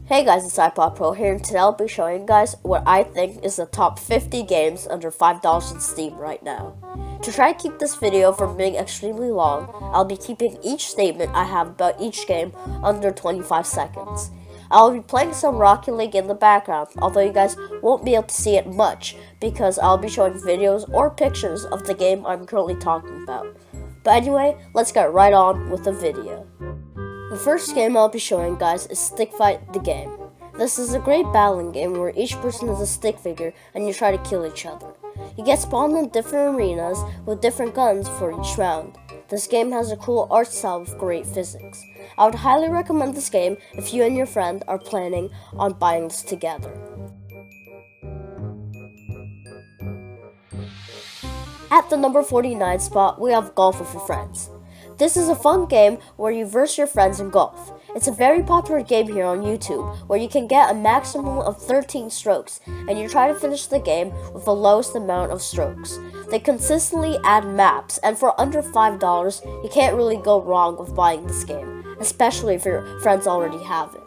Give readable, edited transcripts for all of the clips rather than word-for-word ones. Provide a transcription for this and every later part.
Hey guys, it's iPodPro here, and today I'll be showing you guys what I think is the top 50 games under $5 in Steam right now. To try to keep this video from being extremely long, I'll be keeping each statement I have about each game under 25 seconds. I'll be playing some Rocket League in the background, although you guys won't be able to see it much because I'll be showing videos or pictures of the game I'm currently talking about. But anyway, let's get right on with the video. The first game I'll be showing guys is Stick Fight the Game. This is a great battling game where each person is a stick figure and you try to kill each other. You get spawned in different arenas with different guns for each round. This game has a cool art style with great physics. I would highly recommend this game if you and your friend are planning on buying this together. At the number 49 spot, we have Golf with Your Friends. This is a fun game where you verse your friends in golf. It's a very popular game here on YouTube, where you can get a maximum of 13 strokes, and you try to finish the game with the lowest amount of strokes. They consistently add maps, and for under $5, you can't really go wrong with buying this game, especially if your friends already have it.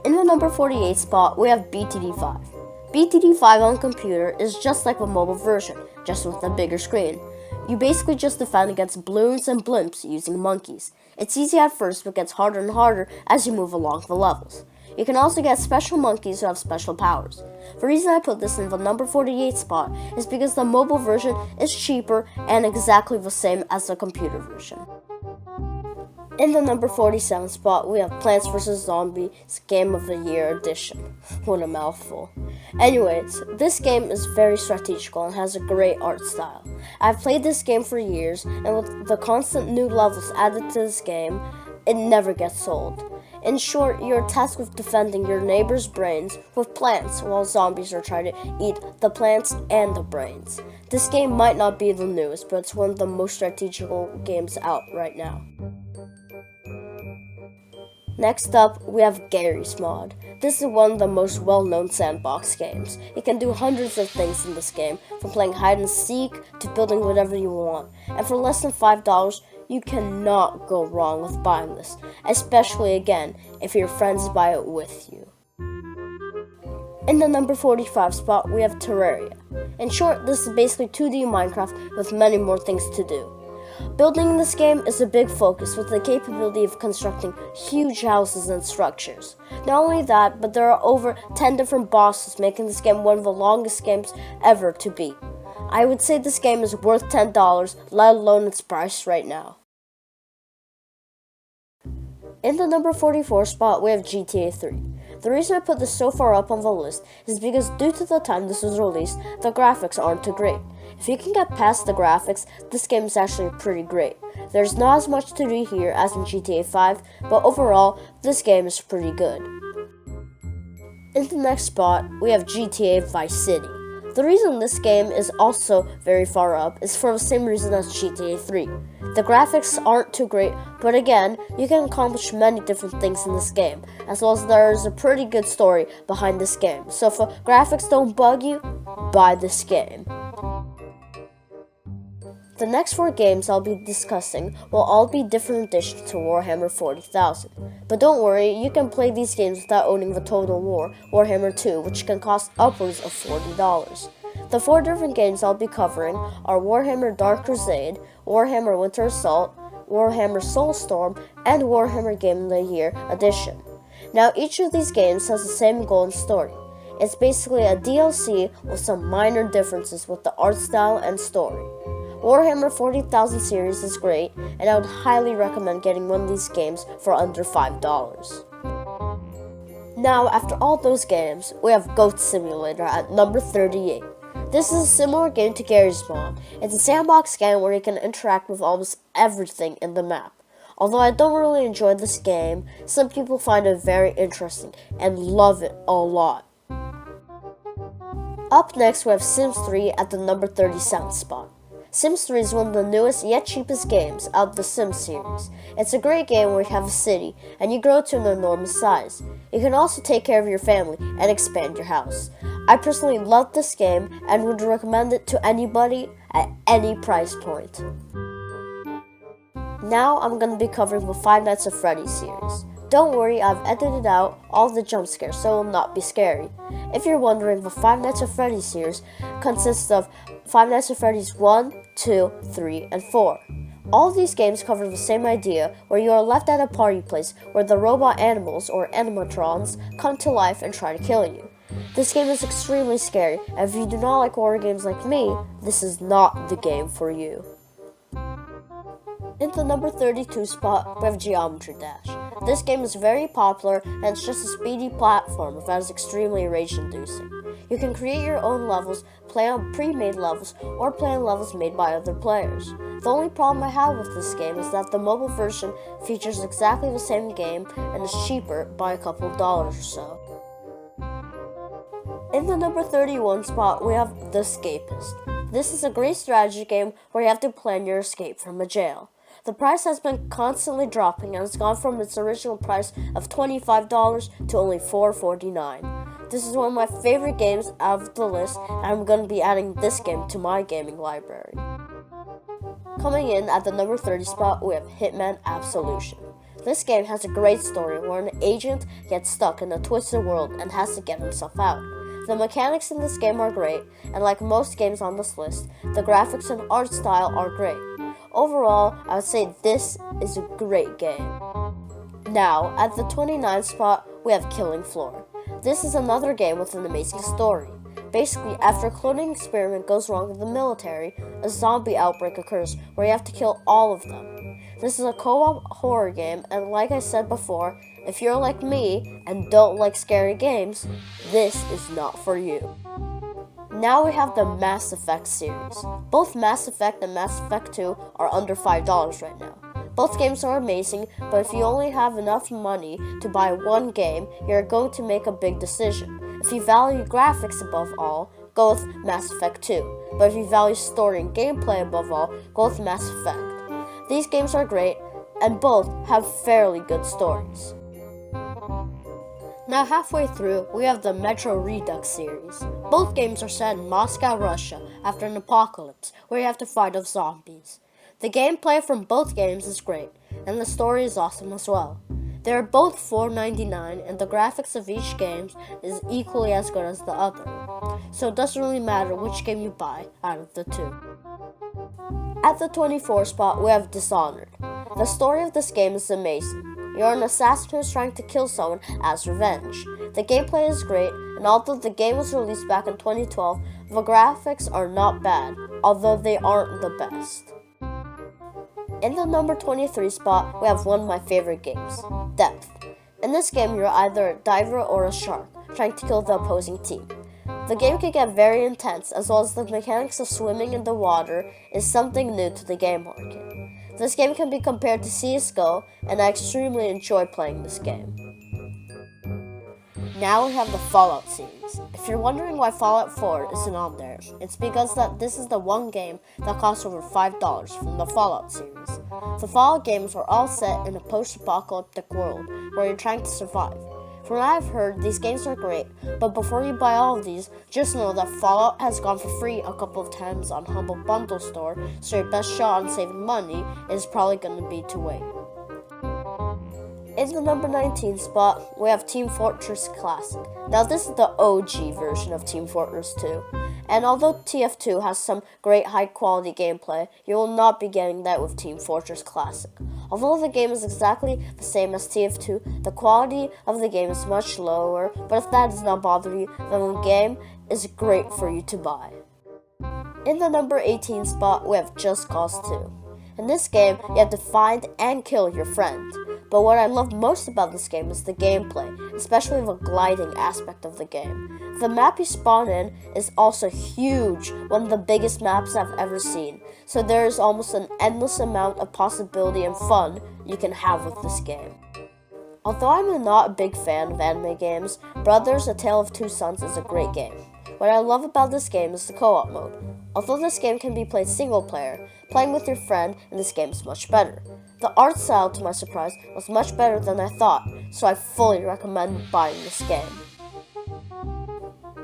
In the number 48 spot, we have BTD5. BTD5 on computer is just like the mobile version, just with a bigger screen. You basically just defend against balloons and blimps using monkeys. It's easy at first, but gets harder and harder as you move along the levels. You can also get special monkeys who have special powers. The reason I put this in the number 48 spot is because the mobile version is cheaper and exactly the same as the computer version. In the number 47 spot, we have Plants vs. Zombies Game of the Year Edition. What a mouthful. Anyways, this game is very strategical and has a great art style. I've played this game for years, and with the constant new levels added to this game, it never gets old. In short, you're tasked with defending your neighbor's brains with plants while zombies are trying to eat the plants and the brains. This game might not be the newest, but it's one of the most strategical games out right now. Next up, we have Garry's mod. This is one of the most well-known sandbox games. You can do hundreds of things in this game, from playing hide and seek to building whatever you want. And for less than $5, you cannot go wrong with buying this, especially again, if your friends buy it with you. In the number 45 spot, we have Terraria. In short, this is basically 2D Minecraft with many more things to do. Building in this game is a big focus with the capability of constructing huge houses and structures. Not only that, but there are over 10 different bosses, making this game one of the longest games ever to beat. I would say this game is worth $10, let alone its price right now. In the number 44 spot, we have GTA 3. The reason I put this so far up on the list is because due to the time this was released, the graphics aren't too great. If you can get past the graphics, this game is actually pretty great. There's not as much to do here as in GTA 5, but overall, this game is pretty good. In the next spot, we have GTA Vice City. The reason this game is also very far up is for the same reason as GTA 3. The graphics aren't too great, but again, you can accomplish many different things in this game, as well as there is a pretty good story behind this game. So if graphics don't bug you, buy this game. The next 4 games I'll be discussing will all be different additions to Warhammer 40,000. But don't worry, you can play these games without owning the Total War, Warhammer 2, which can cost upwards of $40. The 4 different games I'll be covering are Warhammer Dark Crusade, Warhammer Winter Assault, Warhammer Soulstorm, and Warhammer Game of the Year Edition. Now each of these games has the same goal and story. It's basically a DLC with some minor differences with the art style and story. Warhammer 40,000 series is great, and I would highly recommend getting one of these games for under $5. Now, after all those games, we have Goat Simulator at number 38. This is a similar game to Garry's mod. It's a sandbox game where you can interact with almost everything in the map. Although I don't really enjoy this game, some people find it very interesting and love it a lot. Up next, we have Sims 3 at the number 37 spot. Sims 3 is one of the newest yet cheapest games out of the Sims series. It's a great game where you have a city, and you grow to an enormous size. You can also take care of your family and expand your house. I personally love this game and would recommend it to anybody at any price point. Now I'm going to be covering the Five Nights at Freddy's series. Don't worry, I've edited out all the jump scares so it will not be scary. If you're wondering, the Five Nights at Freddy's series consists of Five Nights at Freddy's 1, 2, 3, and 4. All of these games cover the same idea, where you are left at a party place where the robot animals, or animatrons, come to life and try to kill you. This game is extremely scary, and if you do not like horror games like me, this is not the game for you. In the number 32 spot, we have Geometry Dash. This game is very popular, and it's just a speedy platformer that is extremely rage-inducing. You can create your own levels, play on pre-made levels, or play on levels made by other players. The only problem I have with this game is that the mobile version features exactly the same game and is cheaper by a couple of dollars or so. In the number 31 spot, we have The Escapist. This is a great strategy game where you have to plan your escape from a jail. The price has been constantly dropping and has gone from its original price of $25 to only $4.49. This is one of my favorite games out of the list, and I'm going to be adding this game to my gaming library. Coming in at the number 30 spot, we have Hitman Absolution. This game has a great story where an agent gets stuck in a twisted world and has to get himself out. The mechanics in this game are great, and like most games on this list, the graphics and art style are great. Overall, I would say this is a great game. Now, at the 29th spot, we have Killing Floor. This is another game with an amazing story. Basically, after a cloning experiment goes wrong in the military, a zombie outbreak occurs where you have to kill all of them. This is a co-op horror game, and like I said before, if you're like me and don't like scary games, this is not for you. Now we have the Mass Effect series. Both Mass Effect and Mass Effect 2 are under $5 right now. Both games are amazing, but if you only have enough money to buy one game, you're going to make a big decision. If you value graphics above all, go with Mass Effect 2. But if you value story and gameplay above all, go with Mass Effect. These games are great, and both have fairly good stories. Now halfway through, we have the Metro Redux series. Both games are set in Moscow, Russia, after an apocalypse, where you have to fight off zombies. The gameplay from both games is great, and the story is awesome as well. They are both $4.99, and the graphics of each game is equally as good as the other. So it doesn't really matter which game you buy out of the two. At the 24th spot, we have Dishonored. The story of this game is amazing. You're an assassin who's trying to kill someone as revenge. The gameplay is great, and although the game was released back in 2012, the graphics are not bad, although they aren't the best. In the number 23 spot, we have one of my favorite games, Depth. In this game, you're either a diver or a shark, trying to kill the opposing team. The game can get very intense, as well as the mechanics of swimming in the water is something new to the game market. This game can be compared to CSGO, and I extremely enjoy playing this game. Now we have the Fallout series. If you're wondering why Fallout 4 isn't on there, it's because this is the one game that costs over $5 from the Fallout series. The Fallout games are all set in a post-apocalyptic world where you're trying to survive. From what I've heard, these games are great, but before you buy all of these, just know that Fallout has gone for free a couple of times on Humble Bundle Store, so your best shot on saving money is probably going to be to wait. In the number 19 spot, we have Team Fortress Classic. Now this is the OG version of Team Fortress 2, and although TF2 has some great high quality gameplay, you will not be getting that with Team Fortress Classic. Although the game is exactly the same as TF2, the quality of the game is much lower, but if that does not bother you, then the game is great for you to buy. In the number 18 spot, we have Just Cause 2. In this game, you have to find and kill your friend. But what I love most about this game is the gameplay, especially the gliding aspect of the game. The map you spawn in is also huge, one of the biggest maps I've ever seen, so there is almost an endless amount of possibility and fun you can have with this game. Although I'm not a big fan of anime games, Brothers: A Tale of Two Sons is a great game. What I love about this game is the co-op mode. Although this game can be played single player, playing with your friend in this game is much better. The art style, to my surprise, was much better than I thought, so I fully recommend buying this game.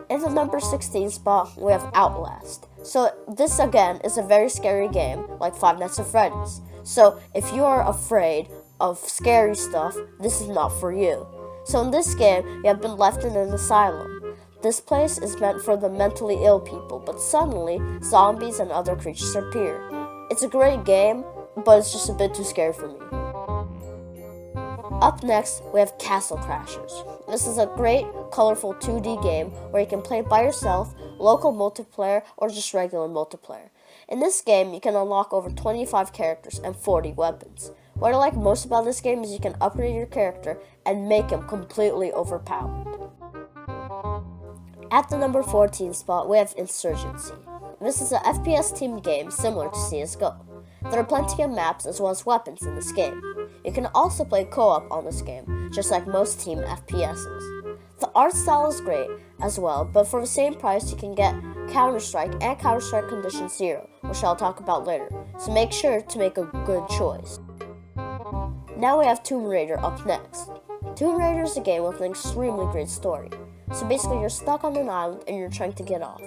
In the number 16 spot, we have Outlast. So this again is a very scary game, like Five Nights at Freddy's. So if you are afraid of scary stuff, this is not for you. So in this game, you have been left in an asylum. This place is meant for the mentally ill people, but suddenly, zombies and other creatures appear. It's a great game, but it's just a bit too scary for me. Up next, we have Castle Crashers. This is a great, colorful 2D game where you can play by yourself, local multiplayer, or just regular multiplayer. In this game, you can unlock over 25 characters and 40 weapons. What I like most about this game is you can upgrade your character and make him completely overpowered. At the number 14 spot, we have Insurgency. This is an FPS team game similar to CSGO. There are plenty of maps as well as weapons in this game. You can also play co-op on this game, just like most team FPSs. The art style is great as well, but for the same price you can get Counter-Strike and Counter-Strike Condition Zero, which I'll talk about later, so make sure to make a good choice. Now we have Tomb Raider up next. Tomb Raider is a game with an extremely great story. So basically you're stuck on an island and you're trying to get off.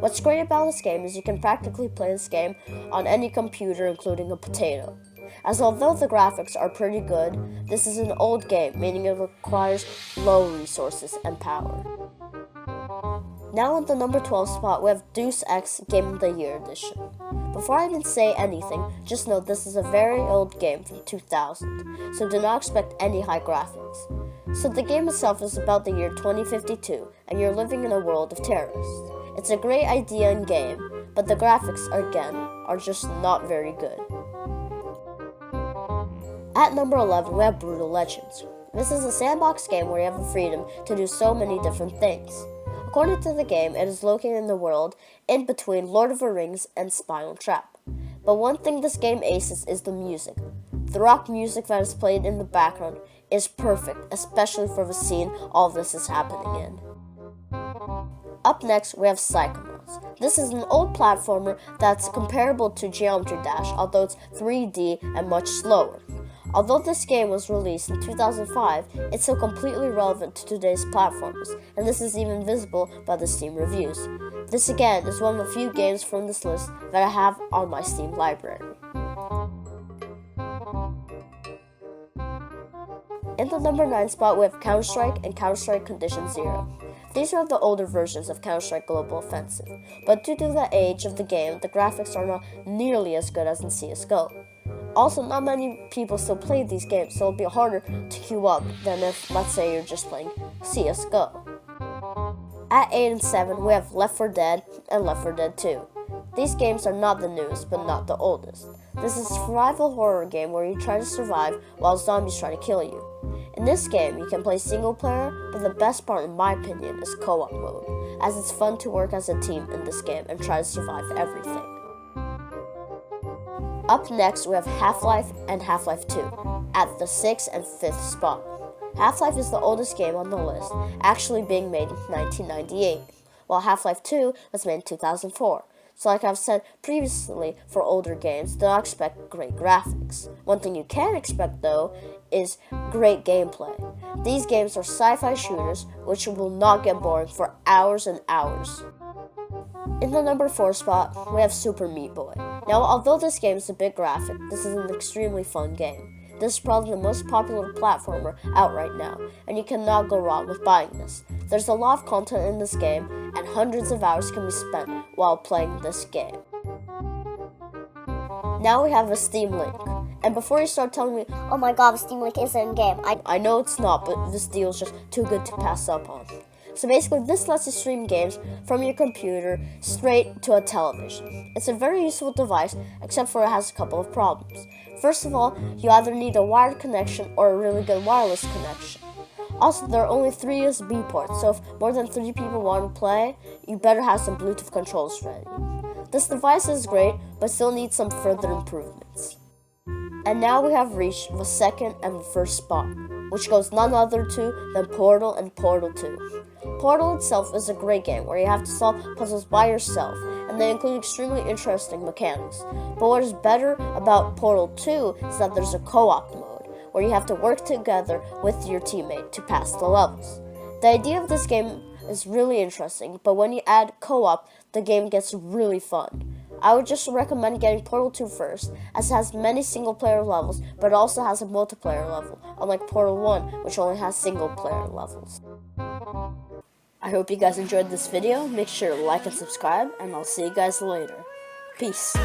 What's great about this game is you can practically play this game on any computer including a potato. As although the graphics are pretty good, this is an old game, meaning it requires low resources and power. Now on the number 12 spot, we have Deus Ex Game of the Year Edition. Before I even say anything, just know this is a very old game from 2000, so do not expect any high graphics. So the game itself is about the year 2052, and you're living in a world of terrorists. It's a great idea in game, but the graphics, again, are just not very good. At number 11, we have Brutal Legends. This is a sandbox game where you have the freedom to do so many different things. According to the game, it is located in the world in between Lord of the Rings and Spinal Trap. But one thing this game aces is the music. The rock music that is played in the background is perfect, especially for the scene all this is happening in. Up next, we have Psychonauts. This is an old platformer that's comparable to Geometry Dash, although it's 3D and much slower. Although this game was released in 2005, it's still completely relevant to today's platformers, and this is even visible by the Steam reviews. This again is one of the few games from this list that I have on my Steam library. In the number 9 spot, we have Counter-Strike and Counter-Strike Condition Zero. These are the older versions of Counter-Strike Global Offensive, but due to the age of the game, the graphics are not nearly as good as in CSGO. Also, not many people still play these games, so it'll be harder to queue up than if, let's say, you're just playing CSGO. At 8 and 7, we have Left 4 Dead and Left 4 Dead 2. These games are not the newest, but not the oldest. This is a survival horror game where you try to survive while zombies try to kill you. In this game, you can play single player, but the best part in my opinion is co-op mode, as it's fun to work as a team in this game and try to survive everything. Up next, we have Half-Life and Half-Life 2, at the 6th and 5th spot. Half-Life is the oldest game on the list, actually being made in 1998, while Half-Life 2 was made in 2004. So like I've said previously, for older games, do not expect great graphics. One thing you can expect, though, is great gameplay. These games are sci-fi shooters, which will not get boring for hours and hours. In the number 4 spot, we have Super Meat Boy. Now, although this game is a bit graphic, this is an extremely fun game. This is probably the most popular platformer out right now, and you cannot go wrong with buying this. There's a lot of content in this game, and hundreds of hours can be spent while playing this game. Now we have a Steam link. And before you start telling me, Oh my god, the Steam Link is in game. I know it's not, but this deal is just too good to pass up on. So basically, this lets you stream games from your computer straight to a television. It's a very useful device, except for it has a couple of problems. First of all, you either need a wired connection or a really good wireless connection. Also, there are only 3 USB ports, so if more than 3 people want to play, you better have some Bluetooth controls ready. This device is great, but still needs some further improvements. And now we have reached the 2nd and the 1st spot, which goes none other to than Portal and Portal 2. Portal itself is a great game where you have to solve puzzles by yourself, and they include extremely interesting mechanics. But what is better about Portal 2 is that there's a co-op mode, where you have to work together with your teammate to pass the levels. The idea of this game is really interesting, but when you add co-op, the game gets really fun. I would just recommend getting Portal 2 first, as it has many single-player levels, but it also has a multiplayer level, unlike Portal 1, which only has single-player levels. I hope you guys enjoyed this video. Make sure to like and subscribe, and I'll see you guys later. Peace.